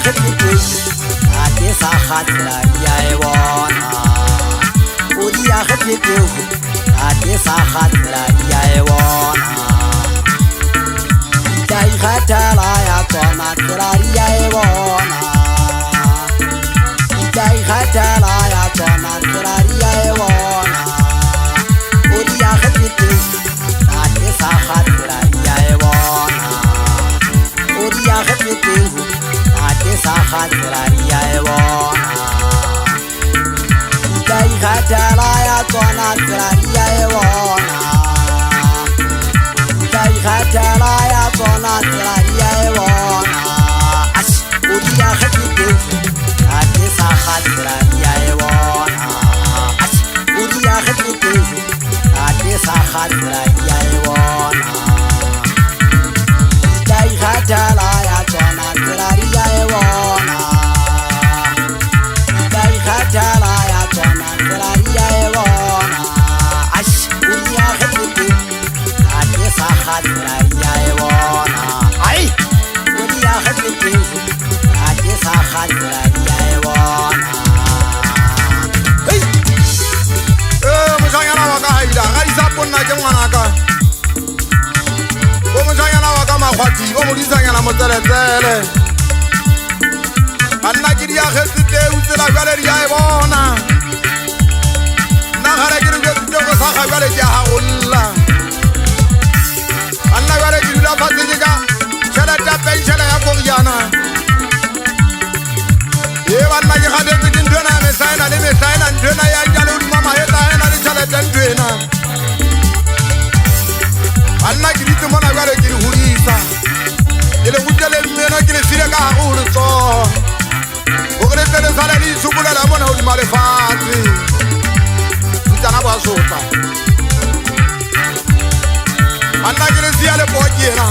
khetete a ke sa khatla ya e bona o dia khetete a ke sa khatla ya e bona dai khatala ya tsona tsela ya e bona dai khatala ya tsona tsela ya e bona o dia khetete a ke sa khatla ya e bona o dia khetete a ke sa khatla ya e bona dai khatala ya tsona tsela ya e bona dai khatala ya tsona tsela ya e bona o dia khetete a ke sa khatla ya e bona o dia khetete a ke sa khatla ya e bona dai khatala ya tsona tsela ya e bona dai khatala ya tsona tsela ya e bona o dia khetete a ke sa khatla ya e bona ai o dia khetete a ke sa khatla ya e bona hey mosanyana wa ka haida ga isa ponna ke ngwana ka o mosanyana wa ka magwati o modisanyana motseletele banna ke dia kgetsete o tsela jwale dia e bona nna gare ke re jwetsete go sa ga jwale ke a gagolla banna jwale ke dula fatshe ke ka tšhelete ya penšhele ya koriana ye banna ke gadetse ke nthwena ya mesaena le mesaena nthwena ya njale o duma maeta ena le tšhelete nthwena banna ke ditse mona jwale ke di godisa ke le gutele mmeno ke le file ka gago go letsogo go re tsele sale le itshokolela mona o dima lefatshe ditsana bo a sotla banna ke le sia le pokena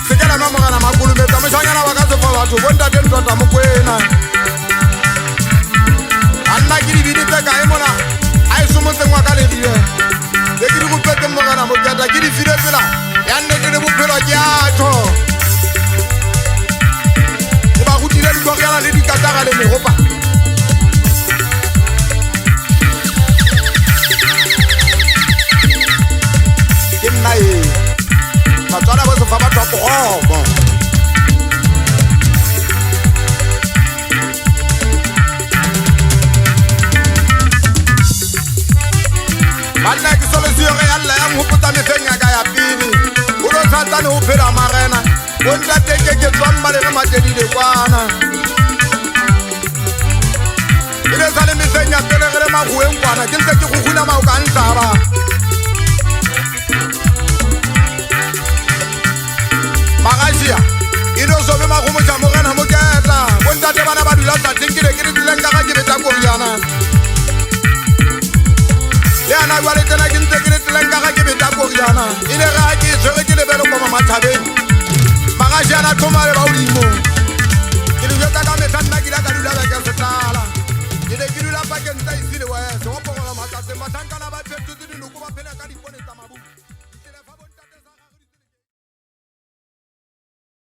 se ke la mamogana makolometsa mošanyana wa ka sefa batho bontate ntota mokwena banna ke dibiditse kae mona a e somotseng wa ka legile le ke di gopetse mogana moketa ke di file tsela ya nnete le bophelo ke atho ke ba godile dikoriana le dikataga le megopa ke nna e batswala ba sefa batho a pogobo banna ke solosiyoge ya lla ya nghopotsa mefeng ya ka ya pele o lo santsane go phela marena o ntateke ke tswang malege matedile kwana e le sa le mefeng ya pelegele magoeng kwana ke ntse ke go huna mao ka ntaba magasia e no sobe magomoša mogena moketla bontate bana ba dula sateng ke ne ke re tseleng ka ga ke betsa koriana le ana jwale tsena ke ntse ke le tseleng ka ga ke betsa koriana e le ga ke tshwere ke lebele koma mathabeng magasiana thoma le ba odimo